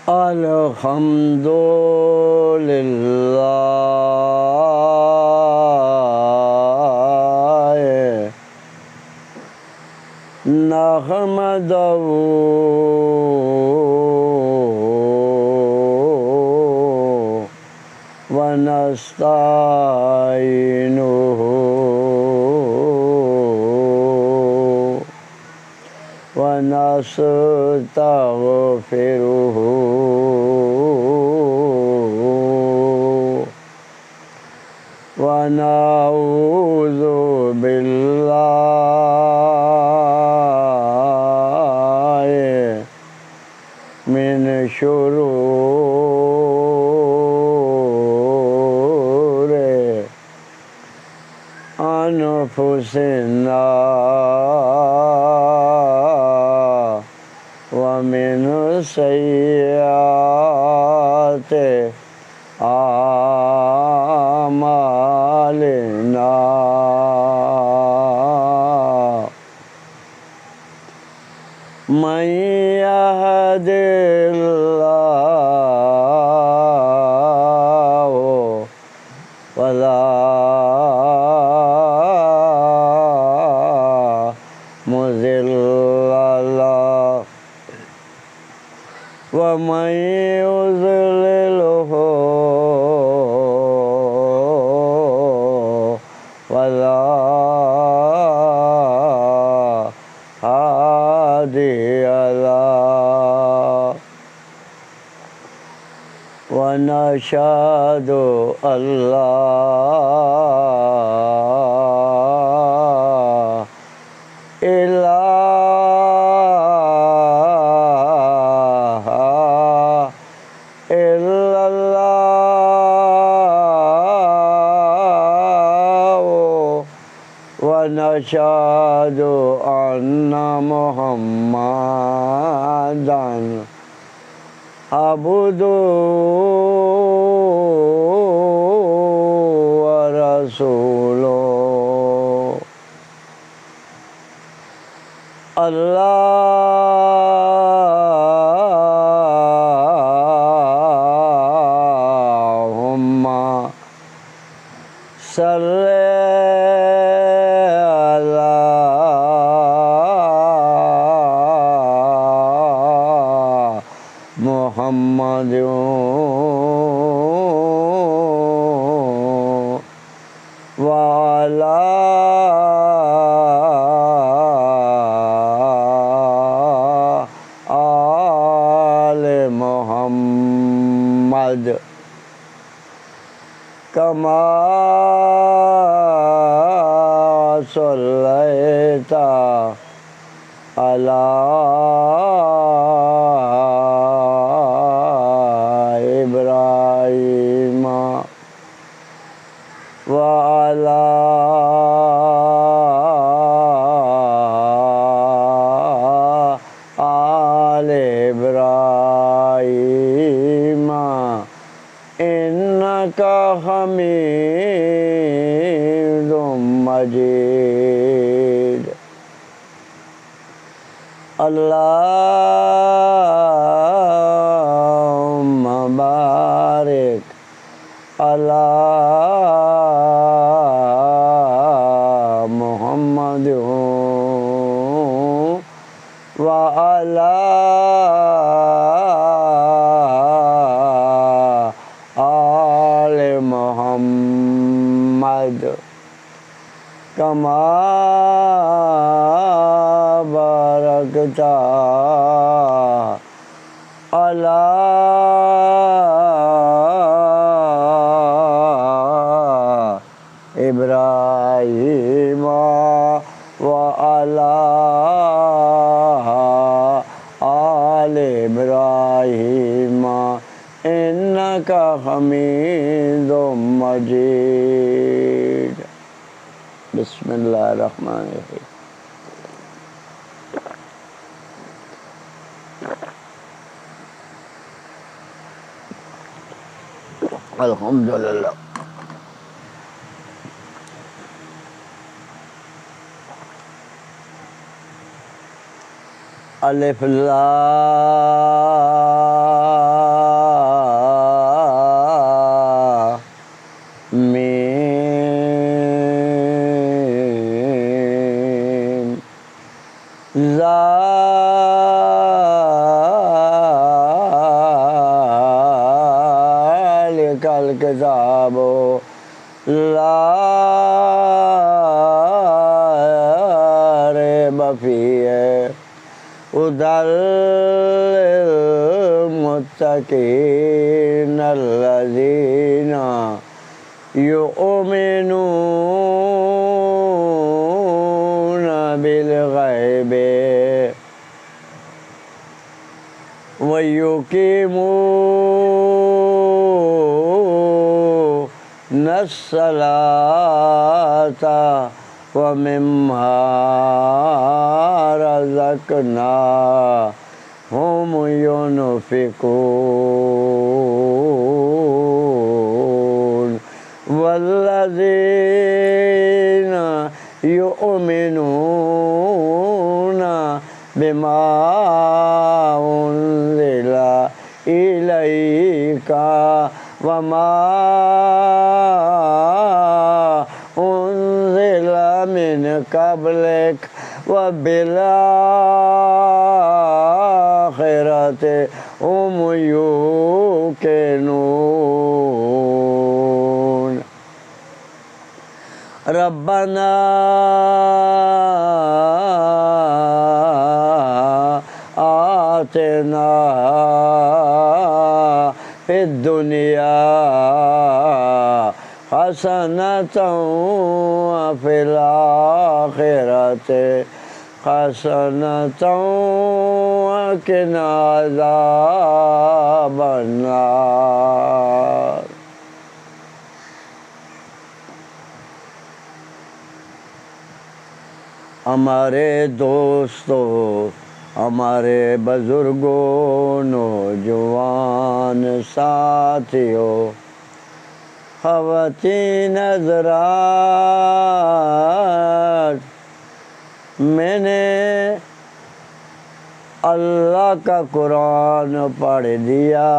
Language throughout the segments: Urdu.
الحمد للہ نحمدہ ونستعینہ ونستغفرہ ونعوذ باللہ من شرور انفسنا ومن سیئات اعمالنا من يهد الله فلا مضل له ومن يضلله فلا هادي له ونشهد أن لا إله إلا الله ونشهد أن محمدًا عبده ورسوله اللهم صل على محمد وعلى آل محمد كما صليت على إبراهيم وعلى آل إبراهيم إنك حميد مجيد اللهم بارك على محمد وعلى آل محمد كما باركت على إبراهيم وعلى آل إبراهيم إنك حميد مجيد بسم الله الرحمن الرحيم الحمد لله الف لام الکتاب لا ریب فیہ ھدی للمتقین الذین یؤمنون بالغیب وَيُقِيمُونَ الصَّلَاةَ وَمِمَّا رَزَقْنَاهُمْ يُنْفِقُونَ وَالَّذِينَ يُؤْمِنُونَ بِمَا أُنزِلَ إِلَيْكَ وَمَا أُنزِلَ مِنْ قَبْلِكَ وَبِالْآخِرَةِ هُمْ يُوقِنُونَ رَبَّنَا آتنا فی الدنیا حسنة وفی الآخرة حسنة وقنا عذاب النار۔ ہمارے دوستوں، ہمارے بزرگوں، نوجوان ساتھیوں، خواتین حضرات، میں نے اللہ کا قرآن پڑھ دیا،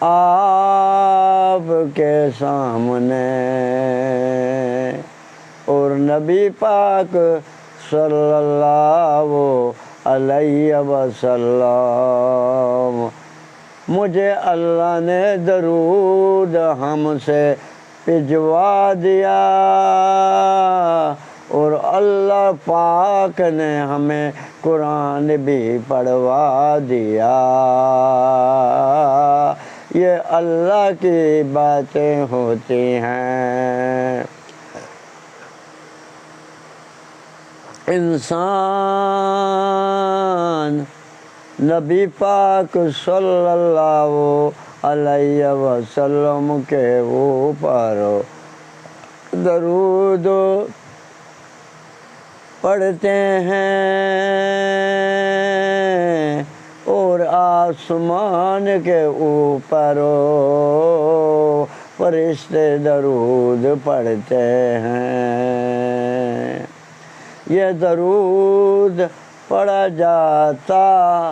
آپ کے سامنے، اور نبی پاک صلی اللہ علیہ وسلم، مجھے اللہ نے درود ہم سے بھجوا دیا، اور اللہ پاک نے ہمیں قرآن بھی پڑھوا دیا۔ یہ اللہ کی باتیں ہوتی ہیں۔ انسان نبی پاک صلی اللہ علیہ وسلم کے اوپر درود پڑھتے ہیں، اور آسمان کے اوپر فرشتے درود پڑھتے ہیں۔ یہ درود پڑھا جاتا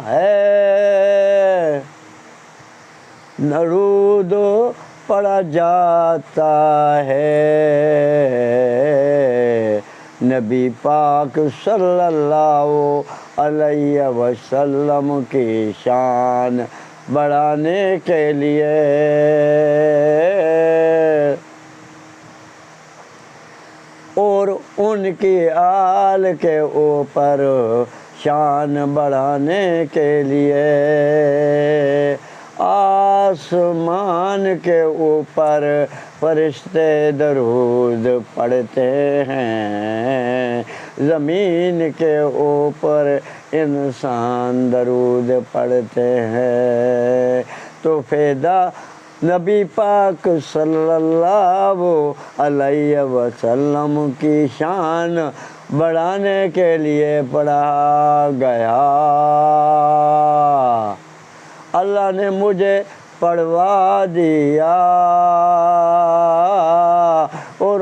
ہے، درود پڑھا جاتا ہے، نبی پاک صلی اللہ علیہ وسلم کی شان بڑھانے کے لیے، اور ان کی آل کے اوپر شان بڑھانے کے لیے آسمان کے اوپر فرشتے درود پڑھتے ہیں، زمین کے اوپر انسان درود پڑھتے ہیں۔ تو فائدہ نبی پاک صلی اللہ علیہ وسلم کی شان بڑھانے کے لیے پڑھا گیا۔ اللہ نے مجھے پڑھوا دیا، اور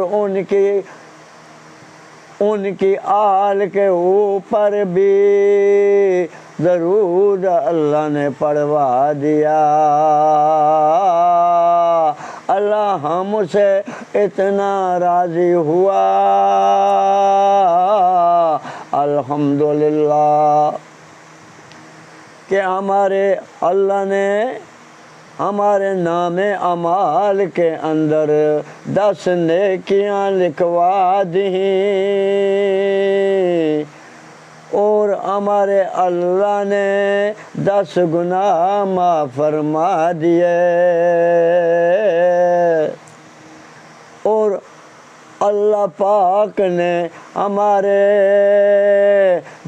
ان کی آل کے اوپر بھی درود اللہ نے پڑھوا دیا۔ اللہ ہم سے اتنا راضی ہوا، الحمدللہ، کہ ہمارے اللہ نے ہمارے نام اعمال کے اندر 10 نیکیاں لکھوا دیں، اور ہمارے اللہ نے 10 گناہ معاف فرما دیے، اور اللہ پاک نے ہمارے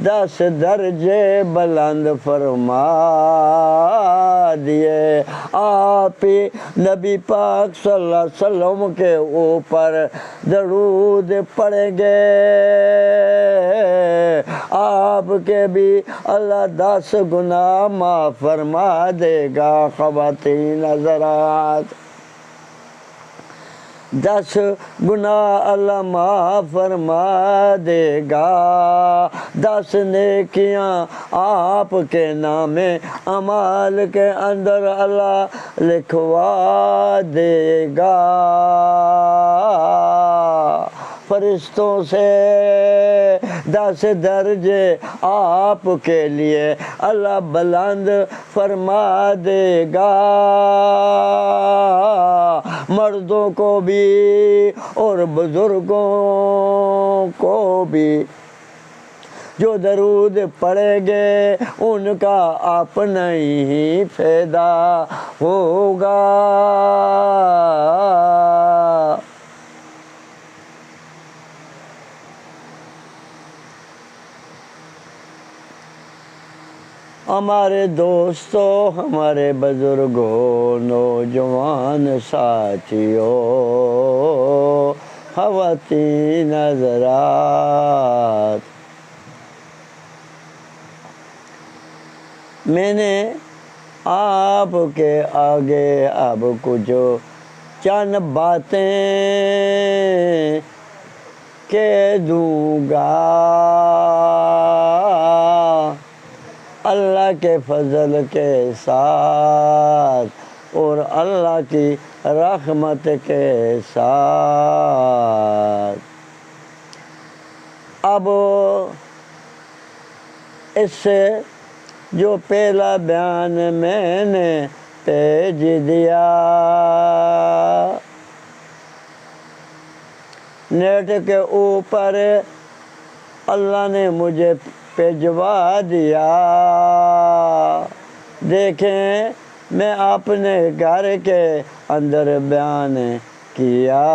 10 درجے بلند فرما دیے۔ آپ ہی نبی پاک صلی اللہ علیہ وسلم کے اوپر درود پڑھیں گے، آپ کے بھی اللہ 10 گناہ معاف فرما دے گا۔ خواتین حضرات، 10 گناہ اللہ معاف فرما دے گا، 10 نیکیاں آپ کے نام اعمال کے اندر اللہ لکھوا دے گا۔ فرشتوں سے 10 درجے آپ کے لیے اللہ بلند فرما دے گا، مردوں کو بھی اور بزرگوں کو بھی جو درود پڑھیں گے ان کا اپنا ہی فائدہ ہوگا۔ ہمارے دوستوں، ہمارے بزرگوں، نوجوان ساتھیوں، خواتین حضرات، میں نے آپ کے آگے اب کچھ چند باتیں کہہ دوں گا۔ اللہ کے فضل کے ساتھ اور اللہ کی رحمت کے ساتھ، اب اس سے جو پہلا بیان میں نے بھیج دیا نیٹ کے اوپر، اللہ نے مجھے بھیجوا دیا۔ دیکھیں میں اپنے گھر کے اندر بیان کیا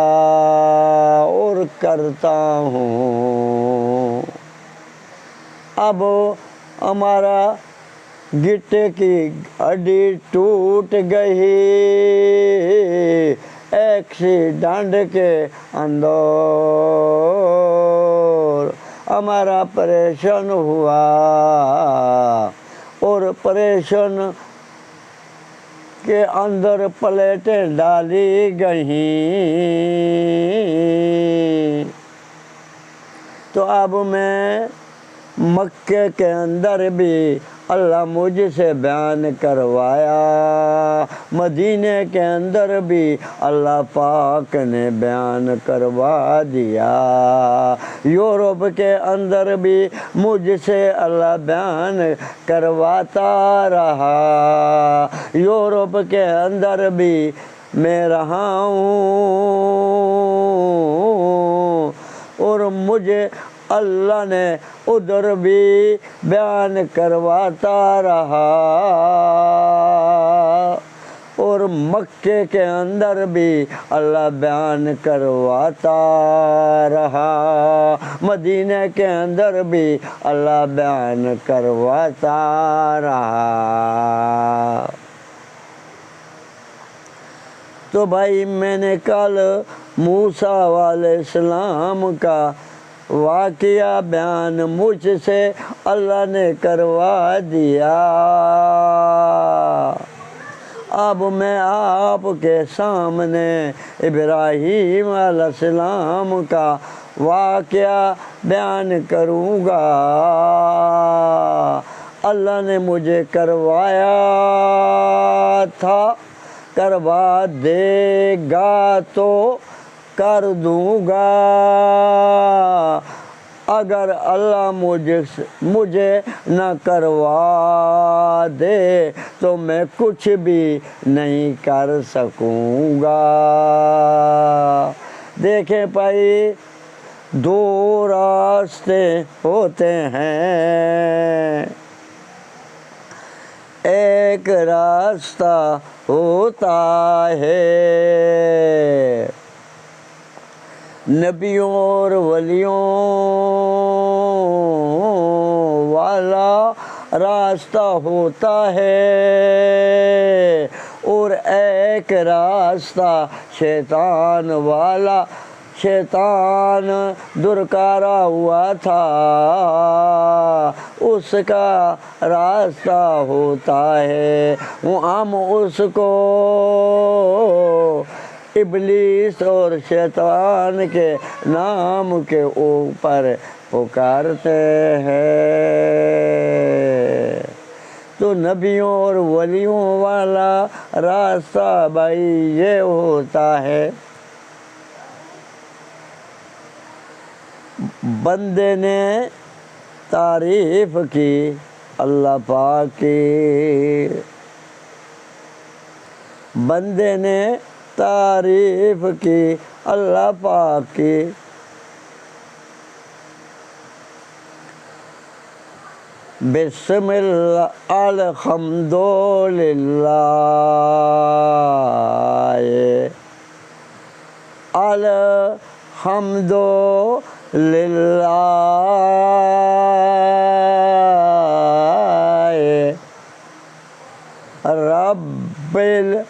اور کرتا ہوں۔ اب ہمارا گٹے کی ہڈی ٹوٹ گئی ایکسیڈنٹ کے اندر، ہمارا آپریشن ہوا اور آپریشن کے اندر پلیٹیں ڈالی گئیں، تو اب میں مکے کے اندر بھی اللہ مجھ سے بیان کروایا، مدینے کے اندر بھی اللہ پاک نے بیان کروا دیا، یورپ کے اندر بھی مجھ سے اللہ بیان کرواتا رہا، یورپ کے اندر بھی میں رہا ہوں، اور مجھے اللہ نے ادھر بھی بیان کرواتا رہا، اور مکے کے اندر بھی اللہ بیان کرواتا رہا، مدینے کے اندر بھی اللہ بیان کرواتا رہا۔ تو بھائی میں نے کل موسیٰ علیہ السلام کا واقعہ بیان مجھ سے اللہ نے کروا دیا، اب میں آپ کے سامنے ابراہیم علیہ السلام کا واقعہ بیان کروں گا۔ اللہ نے مجھے کروایا تھا، کروا دے گا تو کر دوں گا، اگر اللہ مجھے نہ کروا دے تو میں کچھ بھی نہیں کر سکوں گا۔ دیکھیں بھائی، دو راستے ہوتے ہیں، ایک راستہ ہوتا ہے نبیوں اور ولیوں والا راستہ ہوتا ہے، اور ایک راستہ شیطان والا، شیطان درکارا ہوا تھا، اس کا راستہ ہوتا ہے۔ ہم اس کو ابلیس اور شیطان کے نام کے اوپر پکارتے ہیں۔ تو نبیوں اور ولیوں والا راستہ بھائی یہ ہوتا ہے، بندے نے تعریف کی اللہ پاک کی، بندے نے تعریف کی اللہ پاک کی، بسم اللہ الحمد للہ، الحمد للہ، رب العالمین۔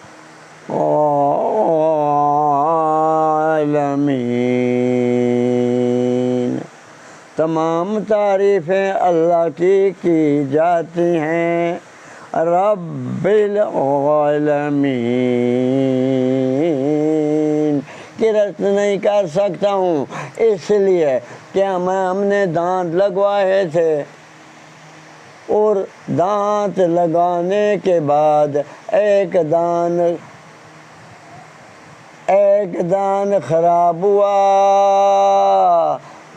تمام تعریفیں اللہ کی جاتی ہیں، رب العالمین کی رست نہیں کر سکتا ہوں، اس لیے کہ ہم نے دانت لگوائے تھے، اور دانت لگانے کے بعد ایک دان خراب ہوا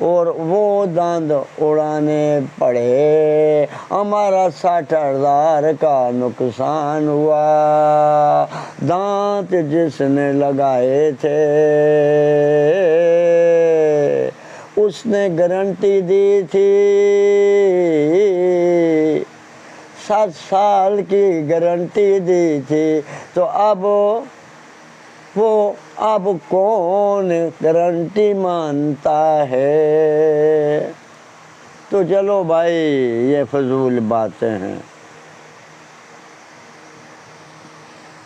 اور وہ دانت اڑانے پڑے، ہمارا 60,000 کا نقصان ہوا۔ دانت جس نے لگائے تھے اس نے گارنٹی دی تھی، 7 سال کی گارنٹی دی تھی، تو اب کون گارنٹی مانتا ہے؟ تو چلو بھائی یہ فضول باتیں ہیں۔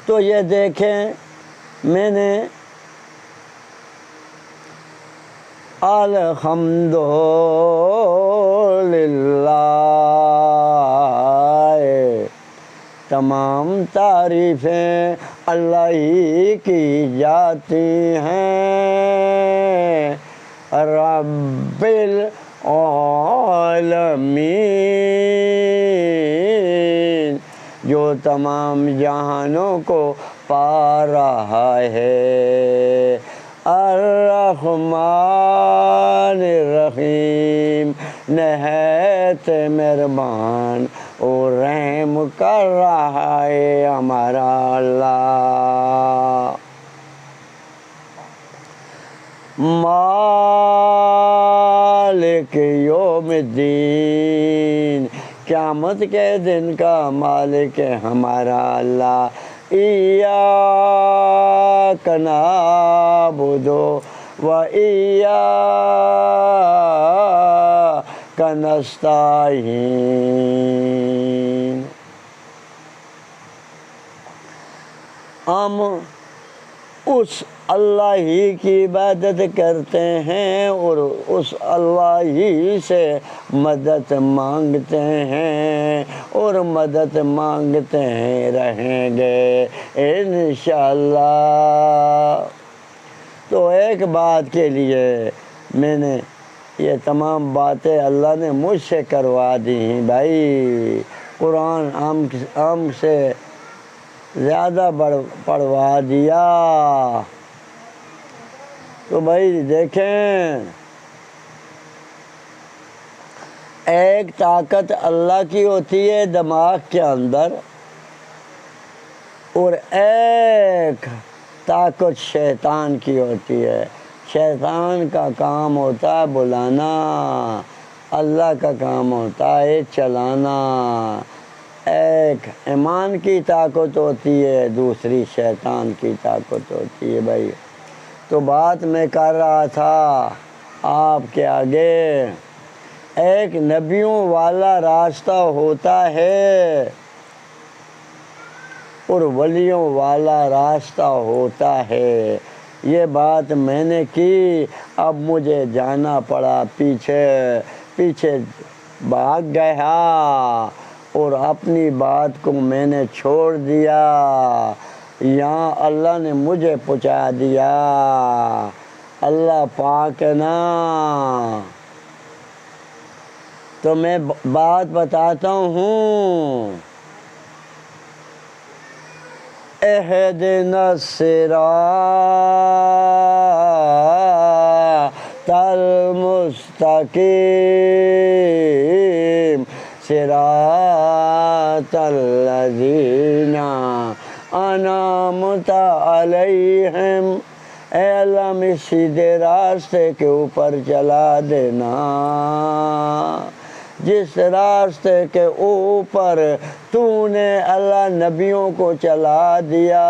تو یہ دیکھیں، میں نے الحمد للہ، تمام تعریفیں اللہ ہی کی جاتی ہیں، رب العالمین، جو تمام جہانوں کو پا رہا ہے، الرحمن الرحیم، نہایت مہربان اور رحم کر رہا ہے ہمارا اللہ۔ مالک یوم الدین، قیامت کے دن کا مالک ہے ہمارا اللہ۔ ایاک نعبد و ایاک نستعین، ہم اس اللہ ہی کی عبادت کرتے ہیں اور اس اللہ ہی سے مدد مانگتے ہیں، اور مدد مانگتے ہیں رہیں گے انشاءاللہ۔ تو ایک بات کے لیے میں نے یہ تمام باتیں اللہ نے مجھ سے کروا دی ہیں بھائی، قرآن ہم سے زیادہ پڑھوا دیا۔ تو بھائی دیکھیں، ایک طاقت اللہ کی ہوتی ہے دماغ کے اندر، اور ایک طاقت شیطان کی ہوتی ہے۔ شیطان کا کام ہوتا ہے بلانا، اللہ کا کام ہوتا ہے چلانا۔ ایک ایمان کی طاقت ہوتی ہے، دوسری شیطان کی طاقت ہوتی ہے بھائی۔ تو بات میں کر رہا تھا آپ کے آگے، ایک نبیوں والا راستہ ہوتا ہے اور ولیوں والا راستہ ہوتا ہے۔ یہ بات میں نے کی، اب مجھے جانا پڑا پیچھے بھاگ گیا اور اپنی بات کو میں نے چھوڑ دیا، یہاں اللہ نے مجھے پہنچا دیا۔ اللہ پاک ہے نا۔ تو میں بات بتاتا ہوں، اہدنا الصراط المستقیم صراط الذین انعمت علیہم۔ اے اللہ میں سیدھے راستے کے اوپر چلا دینا، جس راستے کے اوپر تو نے اللہ نبیوں کو چلا دیا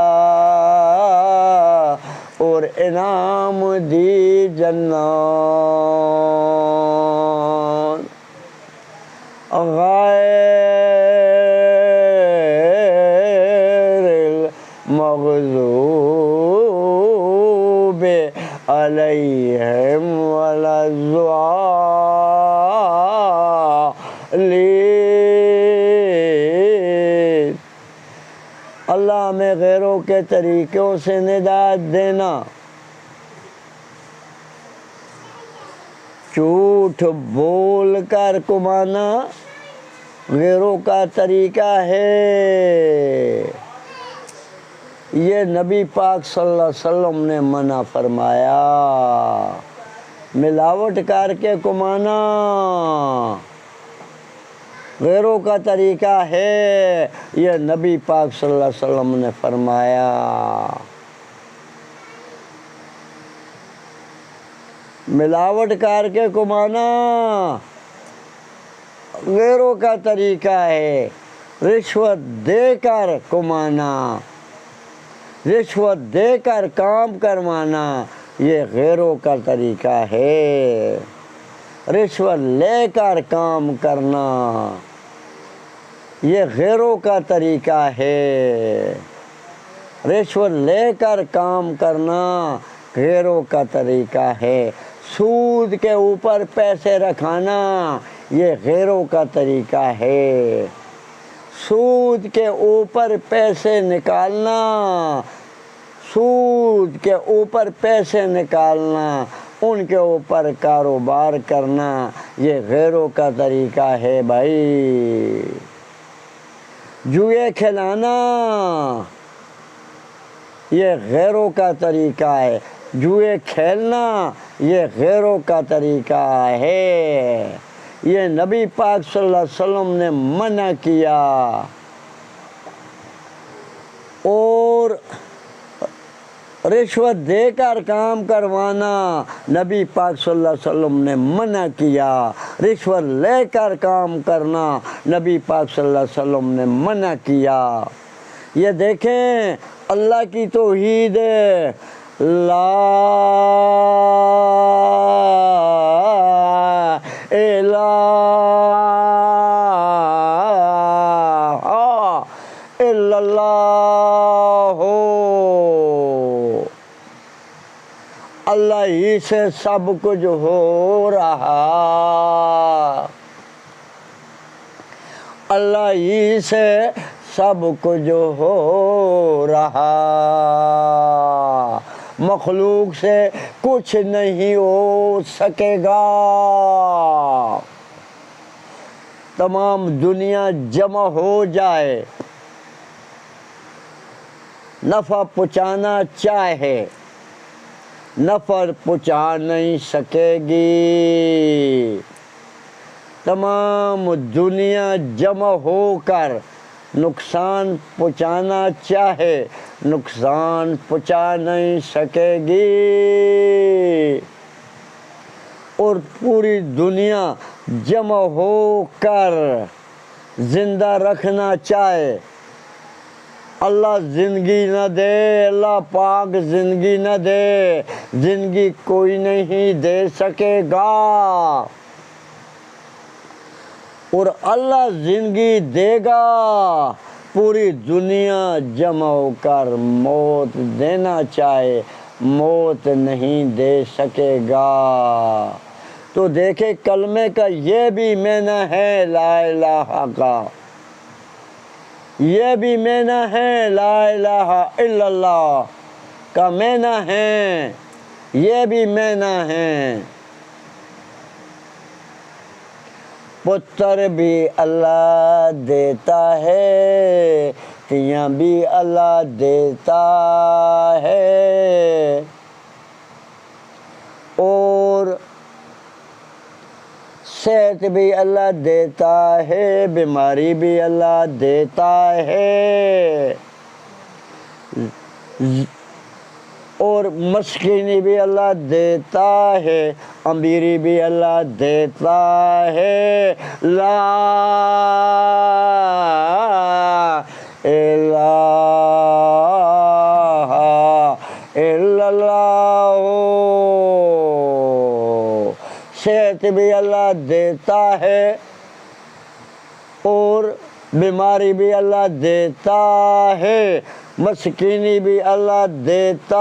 اور انعام دی جنات، غیر المغضوب علیہم ولا الضالین۔ اللہ ہمیں غیروں کے طریقوں سے نجات دینا۔ جھوٹ بول کر کمانا غیروں کا طریقہ ہے، یہ نبی پاک صلی اللہ علیہ وسلم نے منع فرمایا۔ ملاوٹ کر کے کمانا غیروں کا طریقہ ہے، یہ نبی پاک صلی اللہ علیہ وسلم نے فرمایا۔ ملاوٹ کر کے کمانا غیروں کا طریقہ ہے، رشوت دے کر کمانا، رشوت دے کر کام کروانا یہ غیروں کا طریقہ ہے۔ رشوت لے کر کام کرنا یہ غیروں کا طریقہ ہے۔ رشوت لے کر کام کرنا غیروں کا طریقہ ہے۔ سود کے اوپر پیسے رکھانا یہ غیروں کا طریقہ ہے۔ سود کے اوپر پیسے نکالنا، سود کے اوپر پیسے نکالنا، ان کے اوپر کاروبار کرنا یہ غیروں کا طریقہ ہے بھائی۔ جوئے کھلانا یہ غیروں کا طریقہ ہے، جوئے کھیلنا یہ غیروں کا طریقہ ہے، یہ نبی پاک صلی اللہ علیہ وسلم نے منع کیا۔ اور رشوت دے کر کام کروانا نبی پاک صلی اللہ علیہ وسلم نے منع کیا۔ رشوت لے کر کام کرنا نبی پاک صلی اللہ علیہ وسلم نے منع کیا۔ یہ دیکھیں اللہ کی توحید ہے، لا الہ الا اللہ، اللہ ہی سے سب کچھ ہو رہا، اللہ ہی سے سب کچھ ہو رہا، مخلوق سے کچھ نہیں ہو سکے گا۔ تمام دنیا جمع ہو جائے، نفع پہنچانا چاہے، نفع پہنچا نہیں سکے گی۔ تمام دنیا جمع ہو کر نقصان پہنچانا چاہے نقصان پہنچا نہیں سکے گی، اور پوری دنیا جمع ہو کر زندہ رکھنا چاہے اللہ زندگی نہ دے، اللہ پاک زندگی نہ دے، زندگی کوئی نہیں دے سکے گا، اور اللہ زندگی دے گا پوری دنیا جمع ہو کر موت دینا چاہے موت نہیں دے سکے گا۔ تو دیکھیں کلمے کا یہ بھی معنی ہے لا الہ کا، یہ بھی معنی ہے لا الہ الا اللہ کا معنی ہے، یہ بھی معنی ہے۔ پتر بھی اللہ دیتا ہے، تیاں بھی اللہ دیتا ہے، اور صحت بھی اللہ دیتا ہے، بیماری بھی اللہ دیتا ہے، اور مسکینی بھی اللہ دیتا ہے، امیری بھی اللہ دیتا ہے۔ لا الہ الا اللہ، صحت بھی اللہ دیتا ہے اور بیماری بھی اللہ دیتا ہے، مسکینی بھی اللہ دیتا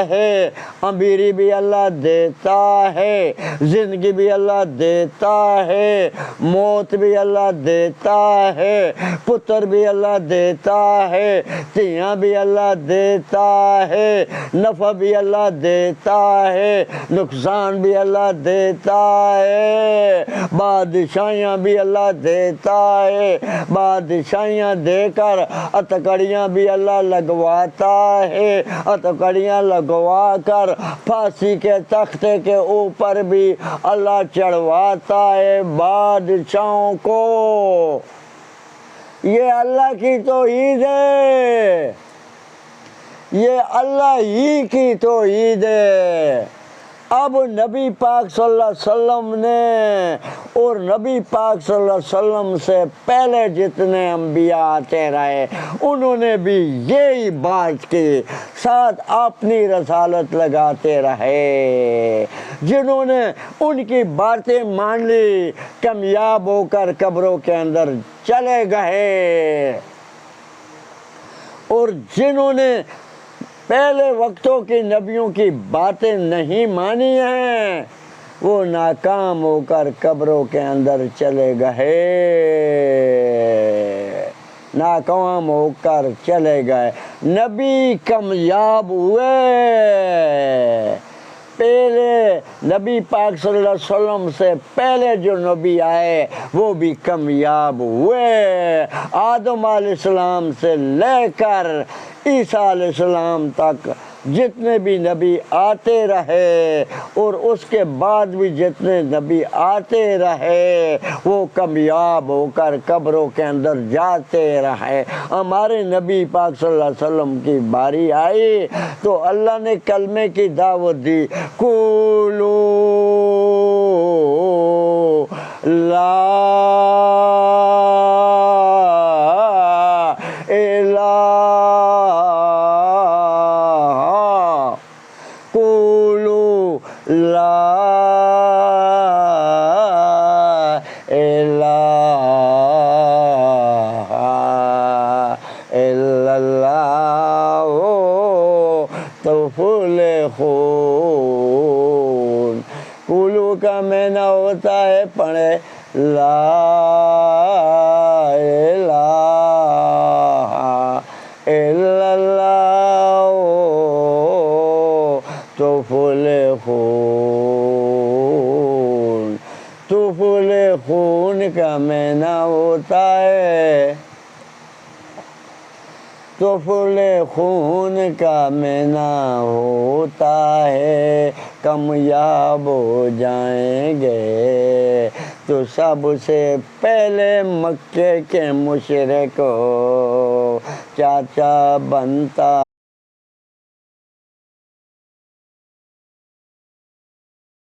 ہے، امیری بھی اللہ دیتا ہے، زندگی بھی اللہ دیتا ہے، موت بھی اللہ دیتا ہے، پتر بھی اللہ دیتا ہے، تیاں بھی اللہ دیتا ہے، نفع بھی اللہ دیتا ہے، نقصان بھی اللہ دیتا ہے، بادشاہیاں بھی اللہ دیتا ہے، بادشاہیاں دے کر اتکڑیاں بھی اللہ لگواتا ہے، اتکڑیاں لگوا کر پھانسی کے تختے کے اوپر بھی اللہ چڑھواتا ہے بادشاہوں کو۔ یہ اللہ کی توحید ہے، یہ اللہ ہی کی توحید ہے۔ اب نبی پاک صلی اللہ علیہ وسلم نے اور نبی پاک صلی اللہ علیہ وسلم سے پہلے جتنے انبیاء آتے رہے انہوں نے بھی یہی بات کی، ساتھ اپنی رسالت لگاتے رہے۔ جنہوں نے ان کی باتیں مان لی کامیاب ہو کر قبروں کے اندر چلے گئے، اور جنہوں نے پہلے وقتوں کی نبیوں کی باتیں نہیں مانی ہیں وہ ناکام ہو کر قبروں کے اندر چلے گئے، ناکام ہو کر چلے گئے۔ نبی کامیاب ہوئے، پہلے نبی پاک صلی اللہ علیہ وسلم سے پہلے جو نبی آئے وہ بھی کامیاب ہوئے، آدم علیہ السلام سے لے کر عیسیٰ علیہ السلام تک جتنے بھی نبی آتے رہے اور اس کے بعد بھی جتنے نبی آتے رہے وہ کامیاب ہو کر قبروں کے اندر جاتے رہے۔ ہمارے نبی پاک صلی اللہ علیہ وسلم کی باری آئی تو اللہ نے کلمے کی دعوت دی، قولوا لا قولو کا معنی ہوتا ہے پڑھے لا الہ الا اللہ تفلحون۔ تفلحون کا معنی ہوتا ہے، تفلحون کا معنی ہوتا ہے کامیاب ہو جائیں گے، تو سب سے پہلے مکے کے مشرک چاچا بنتا